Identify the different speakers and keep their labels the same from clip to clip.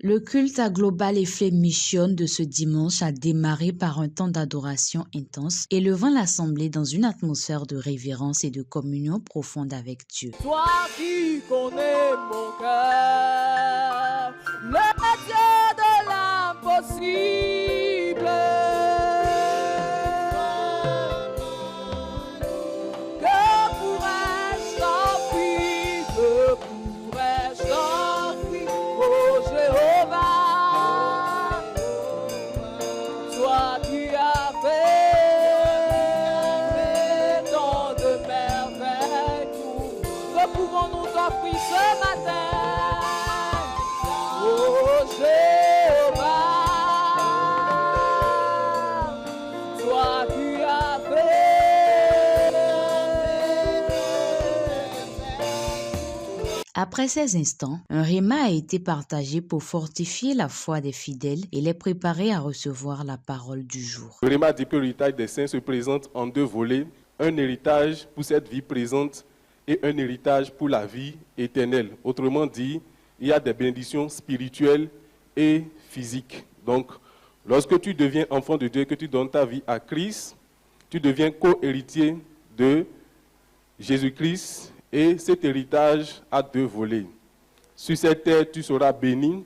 Speaker 1: Le culte à Global Effet Mission de ce dimanche a démarré par un temps d'adoration intense, élevant l'assemblée dans une atmosphère de révérence et de communion profonde avec Dieu.
Speaker 2: Toi qui connais mon cœur, le Dieu de l'impossible. Que pourrais-je t'offrir, que pourrais-je t'offrir, ô Jéhovah, toi qui as fait tant de merveilles, que pouvons-nous t'offrir ce matin, ô Jéhovah, toi qui as fait.
Speaker 1: Après ces instants, un réma a été partagé pour fortifier la foi des fidèles et les préparer à recevoir la parole du jour.
Speaker 3: Le réma dit que l'héritage des saints se présente en deux volets, un héritage pour cette vie présente et un héritage pour la vie éternelle. Autrement dit, il y a des bénédictions spirituelles et physiques. Donc, lorsque tu deviens enfant de Dieu et que tu donnes ta vie à Christ, tu deviens co-héritier de Jésus-Christ. Et cet héritage a deux volets. Sur cette terre, tu seras béni,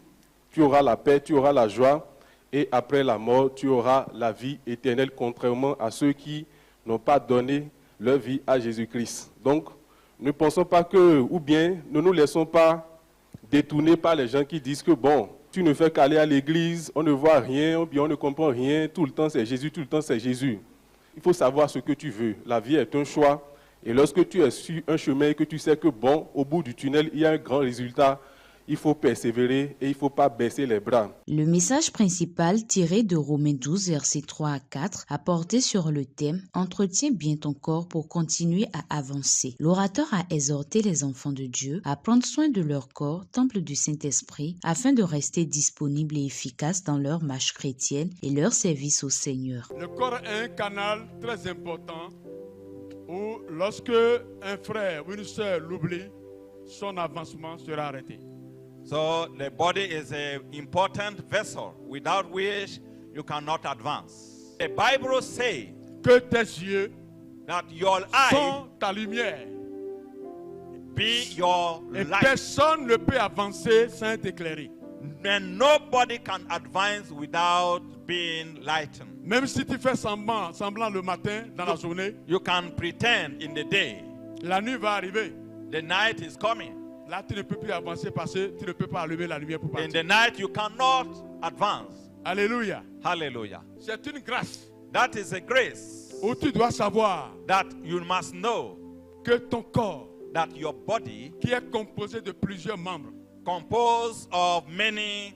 Speaker 3: tu auras la paix, tu auras la joie, et après la mort, tu auras la vie éternelle, contrairement à ceux qui n'ont pas donné leur vie à Jésus-Christ. Donc, ne pensons pas que, ou bien ne nous laissons pas détourner par les gens qui disent que, bon, tu ne fais qu'aller à l'église, on ne voit rien, ou bien on ne comprend rien, tout le temps c'est Jésus, tout le temps c'est Jésus. Il faut savoir ce que tu veux. La vie est un choix. Et lorsque tu es sur un chemin et que tu sais que, bon, au bout du tunnel, il y a un grand résultat, il faut persévérer et il ne faut pas baisser les bras.
Speaker 1: Le message principal tiré de Romains 12, versets 3 à 4, a porté sur le thème « Entretiens bien ton corps pour continuer à avancer ». L'orateur a exhorté les enfants de Dieu à prendre soin de leur corps, temple du Saint-Esprit, afin de rester disponibles et efficaces dans leur marche chrétienne et leur service au Seigneur.
Speaker 4: Le corps est un canal très important où, lorsque un frère ou une sœur l'oublie, son avancement sera arrêté.
Speaker 5: So the body is an important vessel without which you cannot advance. The Bible says
Speaker 4: Que tes yeux
Speaker 5: that your eye
Speaker 4: sont ta lumière
Speaker 5: be your
Speaker 4: et
Speaker 5: light.
Speaker 4: personne ne peut avancer sans être éclairé.
Speaker 5: And nobody can advance without being lightened.
Speaker 4: Même si tu fais semblant le matin dans la journée,
Speaker 5: You can pretend in the day.
Speaker 4: la nuit va arriver.
Speaker 5: The night is coming.
Speaker 4: Là, tu ne peux plus avancer parce que tu ne peux pas allumer la lumière pour
Speaker 5: In
Speaker 4: partir.
Speaker 5: the night you cannot advance.
Speaker 4: Alléluia.
Speaker 5: Hallelujah.
Speaker 4: C'est une grâce
Speaker 5: That is a grace
Speaker 4: où tu dois savoir
Speaker 5: that you must know
Speaker 4: que ton corps,
Speaker 5: that your body,
Speaker 4: qui est composé de plusieurs membres,
Speaker 5: composed of many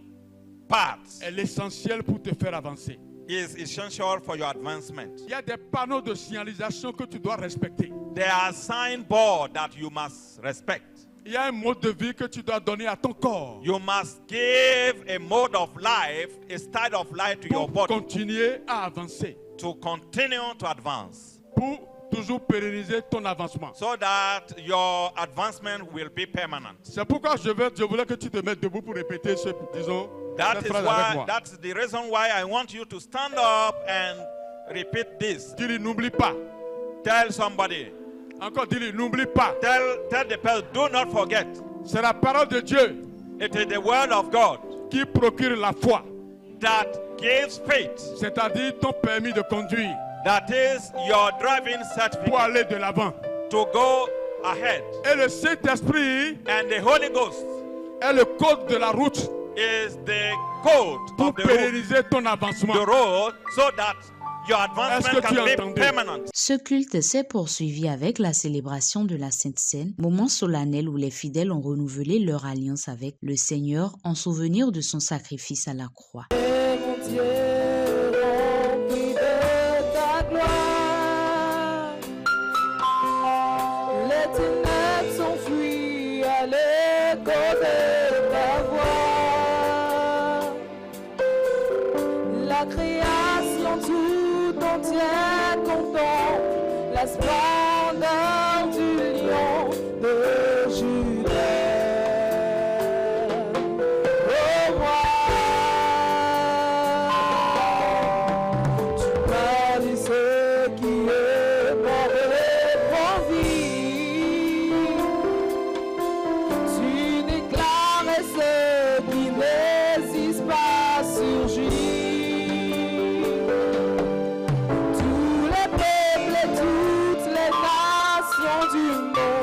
Speaker 5: parts,
Speaker 4: est l'essentiel pour te faire avancer.
Speaker 5: is essential for your advancement.
Speaker 4: Il y a des panneaux de signalisation que tu dois respecter.
Speaker 5: There are signboards that you must respect.
Speaker 4: Il y a un mode de vie que tu dois donner à ton corps
Speaker 5: You must give a mode of life, a style of life to your
Speaker 4: pour
Speaker 5: body
Speaker 4: continuer à avancer,
Speaker 5: to continue to advance,
Speaker 4: pour toujours pérenniser ton avancement.
Speaker 5: so that your advancement will be permanent.
Speaker 4: C'est pourquoi je voulais que tu te mettes debout pour répéter cette
Speaker 5: That is
Speaker 4: phrase avec
Speaker 5: why,
Speaker 4: moi.
Speaker 5: that's the reason why I want you to stand up and repeat this.
Speaker 4: Dis-lui, n'oublie pas.
Speaker 5: Tell somebody,
Speaker 4: Encore, dis-lui, n'oublie pas.
Speaker 5: tell the person, do not forget.
Speaker 4: C'est la parole de Dieu
Speaker 5: It is the word of God
Speaker 4: qui procure la foi,
Speaker 5: that gives faith,
Speaker 4: c'est-à-dire ton permis de conduire
Speaker 5: that is your driving
Speaker 4: pour
Speaker 5: certificate
Speaker 4: aller de l'avant.
Speaker 5: to go ahead.
Speaker 4: Et le Saint-Esprit
Speaker 5: And the Holy Ghost
Speaker 4: est le code de la route
Speaker 5: is the code
Speaker 4: pour
Speaker 5: of the road,
Speaker 4: pérenniser ton avancement.
Speaker 5: so that your
Speaker 4: Est-ce que
Speaker 5: advancement
Speaker 4: tu
Speaker 5: can be
Speaker 4: entendais?
Speaker 5: permanent.
Speaker 1: Ce culte s'est poursuivi avec la célébration de la Sainte Seine, moment solennel où les fidèles ont renouvelé leur alliance avec le Seigneur en souvenir de son sacrifice à la croix.
Speaker 2: Et mon Dieu, rempli de ta gloire, les ténèbres s'enfuient à l'écho de ta voix. La création tout entière contemple la splendeur du lion de Juda. Oh, moi. Jésus, non.